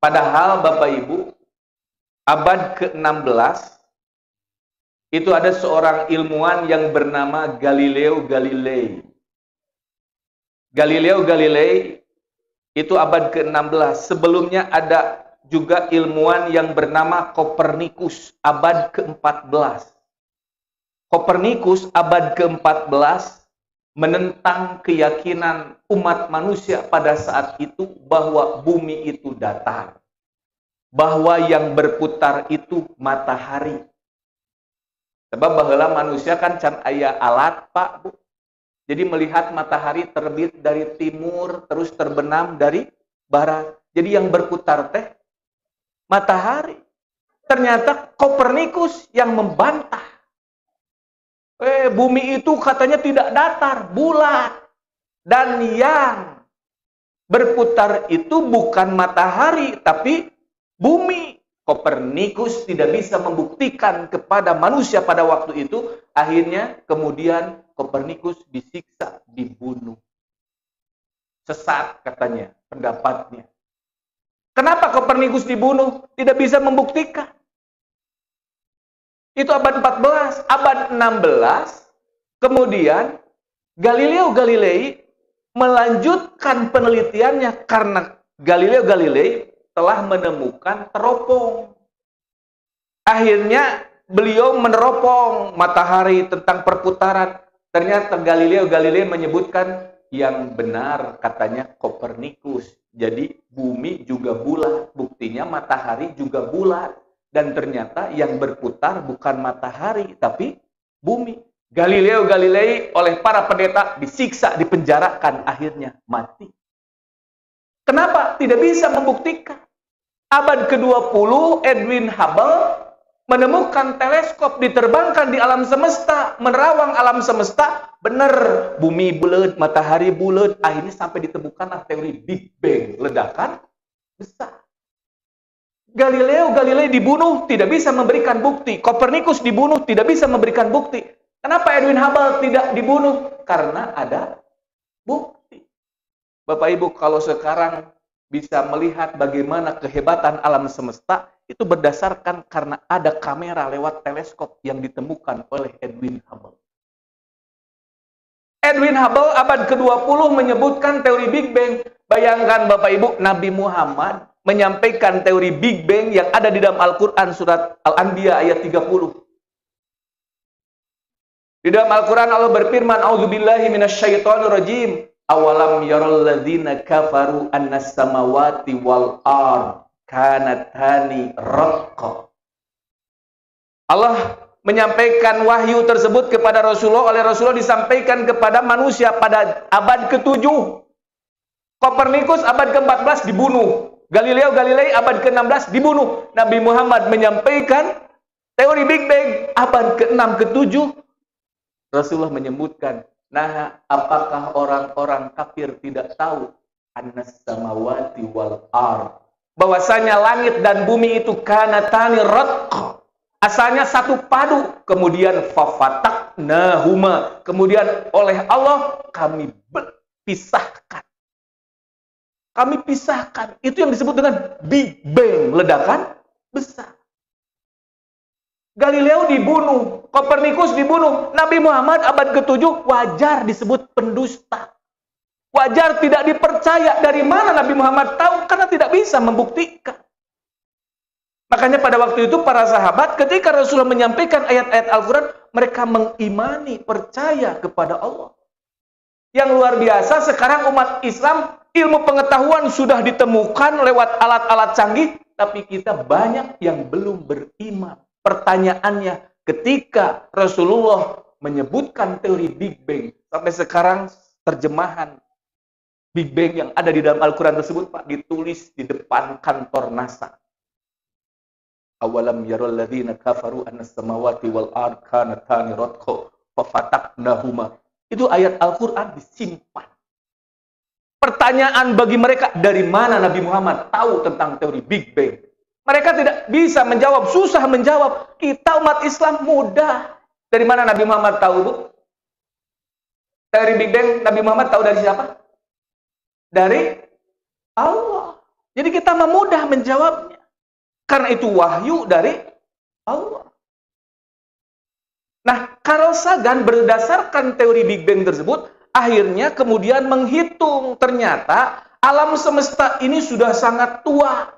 Padahal Bapak Ibu, abad ke-16 itu ada seorang ilmuwan yang bernama Galileo Galilei. Galileo Galilei itu abad ke-16. Sebelumnya ada juga ilmuwan yang bernama Kopernikus, abad ke-14. Kopernikus abad ke-14 menentang keyakinan umat manusia pada saat itu bahwa bumi itu datar. Bahwa yang berputar itu matahari. Sebab baheula manusia kan can aya alat, Pak, Bu. Jadi melihat matahari terbit dari timur, terus terbenam dari barat. Jadi yang berputar teh matahari. Ternyata Kopernikus yang membantah. Bumi itu katanya tidak datar, bulat. Dan yang berputar itu bukan matahari, tapi bumi. Kopernikus tidak bisa membuktikan kepada manusia pada waktu itu. Akhirnya kemudian Kopernikus disiksa, dibunuh. Sesat katanya pendapatnya. Kenapa Kopernikus dibunuh? Tidak bisa membuktikan. Itu abad 14. Abad 16, kemudian Galileo Galilei melanjutkan penelitiannya karena Galileo Galilei telah menemukan teropong. Akhirnya beliau meneropong matahari tentang perputaran. Ternyata Galileo Galilei menyebutkan yang benar katanya Kopernikus. Jadi bumi juga bulat, buktinya matahari juga bulat. Dan ternyata yang berputar bukan matahari, tapi bumi. Galileo Galilei oleh para pendeta disiksa, dipenjarakan, akhirnya mati. Kenapa? Tidak bisa membuktikan. Abad ke-20, Edwin Hubble menemukan teleskop, diterbangkan di alam semesta, menerawang alam semesta. Benar, bumi bulat, matahari bulat. Akhirnya sampai ditemukanlah teori Big Bang, ledakan besar. Galileo Galilei dibunuh, tidak bisa memberikan bukti. Kopernikus dibunuh, tidak bisa memberikan bukti. Kenapa Edwin Hubble tidak dibunuh? Karena ada bukti. Bapak Ibu, kalau sekarang bisa melihat bagaimana kehebatan alam semesta, itu berdasarkan karena ada kamera lewat teleskop yang ditemukan oleh Edwin Hubble. Edwin Hubble abad ke-20 menyebutkan teori Big Bang. Bayangkan Bapak Ibu, Nabi Muhammad menyampaikan teori Big Bang yang ada di dalam Al-Quran surat Al-Anbiya ayat 30. Di dalam Al-Quran Allah berfirman, "A'udzubillahi minasyaitonirrajim. Awalam yaral ladzina kafaru annas samawati wal ard kanatani ratqa." Allah menyampaikan wahyu tersebut kepada Rasulullah, oleh Rasulullah disampaikan kepada manusia pada abad ke-7. Kopernikus abad ke-14 dibunuh. Galileo Galilei abad ke-16 dibunuh. Nabi Muhammad menyampaikan teori Big Bang abad ke-6 ke-7. Rasulullah menyebutkan, nah, apakah orang-orang kafir tidak tahu annas samawati wal ard, bahwasanya langit dan bumi itu kanatani ratqa, asalnya satu padu, kemudian fafataknahuma, kemudian oleh Allah kami pisahkan. Kami pisahkan. Itu yang disebut dengan Big Bang, ledakan besar. Galileo dibunuh, Kopernikus dibunuh, Nabi Muhammad abad ke-7 wajar disebut pendusta. Wajar tidak dipercaya. Dari mana Nabi Muhammad tahu? Karena tidak bisa membuktikan. Makanya pada waktu itu para sahabat ketika Rasulullah menyampaikan ayat-ayat Al-Quran, mereka mengimani, percaya kepada Allah. Yang luar biasa, sekarang umat Islam ilmu pengetahuan sudah ditemukan lewat alat-alat canggih, tapi kita banyak yang belum beriman. Pertanyaannya, ketika Rasulullah menyebutkan teori Big Bang, sampai sekarang terjemahan Big Bang yang ada di dalam Al-Quran tersebut, Pak, ditulis di depan kantor NASA. Awalam yarul ladzina kafaru annas samawati wal ard kanatani ratqa fafataknahuma. Itu ayat Al-Quran disimpan. Pertanyaan bagi mereka, dari mana Nabi Muhammad tahu tentang teori Big Bang? Mereka tidak bisa menjawab, susah menjawab. Kita umat Islam mudah. Dari mana Nabi Muhammad tahu, Bu? Teori Big Bang Nabi Muhammad tahu dari siapa? Dari Allah. Jadi kita memudah menjawabnya. Karena itu wahyu dari Allah. Nah, Carl Sagan berdasarkan teori Big Bang tersebut, akhirnya kemudian menghitung ternyata alam semesta ini sudah sangat tua.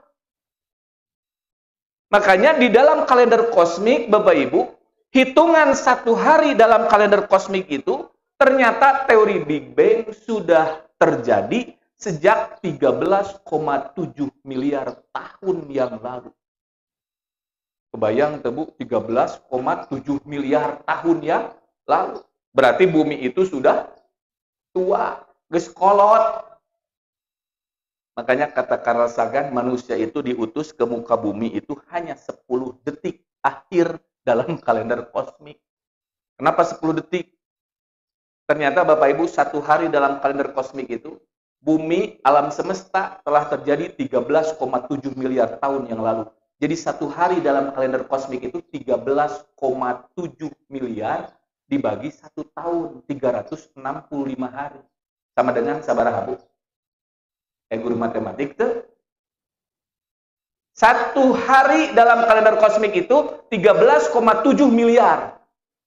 Makanya di dalam kalender kosmik, Bapak Ibu, hitungan 1 hari dalam kalender kosmik itu, ternyata teori Big Bang sudah terjadi sejak 13,7 miliar tahun yang lalu. Kebayang tebu 13,7 miliar tahun yang lalu. Berarti bumi itu sudah tua, geus kolot. Makanya kata Carl Sagan, manusia itu diutus ke muka bumi itu hanya 10 detik akhir dalam kalender kosmik. Kenapa 10 detik? Ternyata Bapak Ibu, 1 hari dalam kalender kosmik itu, bumi, alam semesta telah terjadi 13,7 miliar tahun yang lalu. Jadi 1 hari dalam kalender kosmik itu 13,7 miliar dibagi 1 tahun, 365 hari. Sama dengan sabaraha Bu? Guru matematik tuh. 1 hari dalam kalender kosmik itu 13,7 miliar.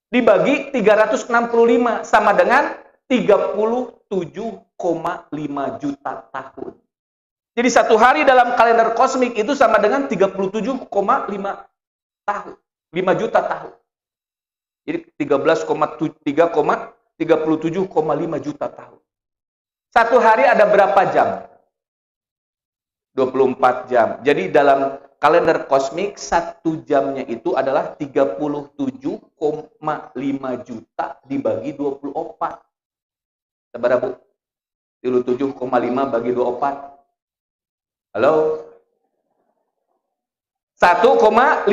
Dibagi 365 sama dengan 37,5 juta tahun. Jadi 1 hari dalam kalender kosmik itu sama dengan 37,5 tahun. 5 juta tahun. Jadi 37,5 juta tahun. 1 hari ada berapa jam? 24 jam. Jadi dalam kalender kosmik 1 jamnya itu adalah 37,5 juta dibagi 24. Sabar Bu. 37,5 bagi 24. Halo? 1,56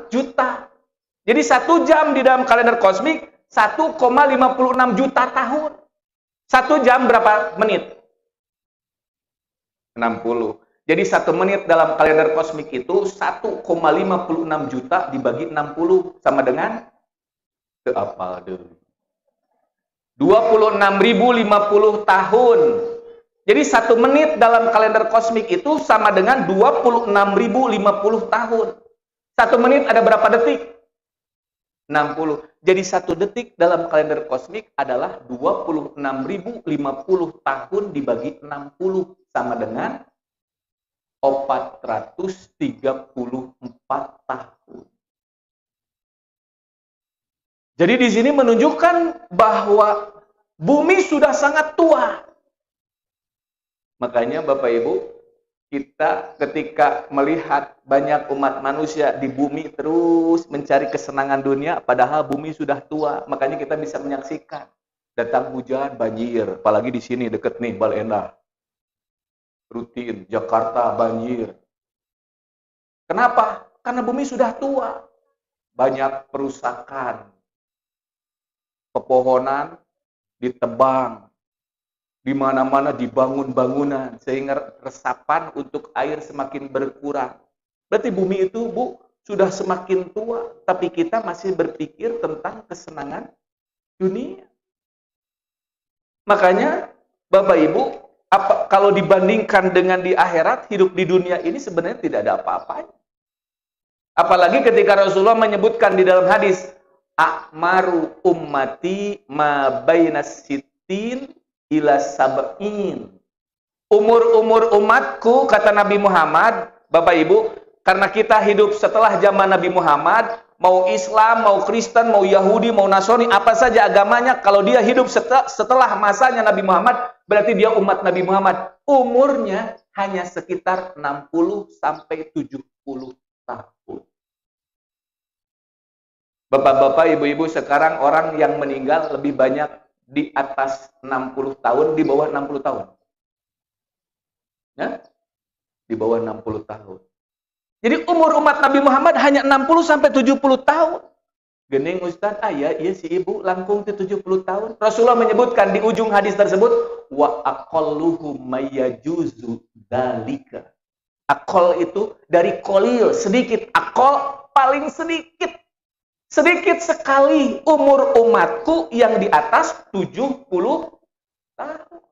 juta. Jadi 1 jam di dalam kalender kosmik 1,56 juta tahun. 1 jam berapa menit? 60. Jadi 1 menit dalam kalender kosmik itu 1,56 juta dibagi 60 sama dengan apa deh? 26.050 tahun. Jadi 1 menit dalam kalender kosmik itu sama dengan 26.050 tahun. 1 menit ada berapa detik? 60. Jadi 1 detik dalam kalender kosmik adalah 26.050 tahun dibagi 60 sama dengan 434 tahun. Jadi di sini menunjukkan bahwa bumi sudah sangat tua. Makanya Bapak Ibu, kita ketika melihat banyak umat manusia di bumi terus mencari kesenangan dunia, padahal bumi sudah tua. Makanya kita bisa menyaksikan datang hujan, banjir, apalagi di sini deket nih Baleendah. Rutin, Jakarta banjir. Kenapa? Karena bumi sudah tua. Banyak perusakan. Pepohonan ditebang. Di mana-mana dibangun bangunan sehingga resapan untuk air semakin berkurang. Berarti bumi itu, Bu, sudah semakin tua, tapi kita masih berpikir tentang kesenangan dunia. Makanya Bapak Ibu, kalau dibandingkan dengan di akhirat, hidup di dunia ini sebenarnya tidak ada apa-apanya. Apalagi ketika Rasulullah menyebutkan di dalam hadis, A'maru ummati ma bainas sittin ila sab'in. Umur-umur umatku, kata Nabi Muhammad, Bapak Ibu, karena kita hidup setelah zaman Nabi Muhammad, mau Islam, mau Kristen, mau Yahudi, mau Nasrani, apa saja agamanya, kalau dia hidup setelah masanya Nabi Muhammad, berarti dia umat Nabi Muhammad. Umurnya hanya sekitar 60 sampai 70 tahun. Bapak-bapak, ibu-ibu, sekarang orang yang meninggal lebih banyak di atas 60 tahun, di bawah 60 tahun. Ya? Di bawah 60 tahun. Jadi umur umat Nabi Muhammad hanya 60 sampai 70 tahun. Gening Ustaz, iya si ibu langkung ke 70 tahun. Rasulullah menyebutkan di ujung hadis tersebut, wa aqalluhum mayajuzu dzalika. Aqal itu dari qalil, sedikit. Aqal paling sedikit. Sedikit sekali umur umatku yang di atas 70 tahun.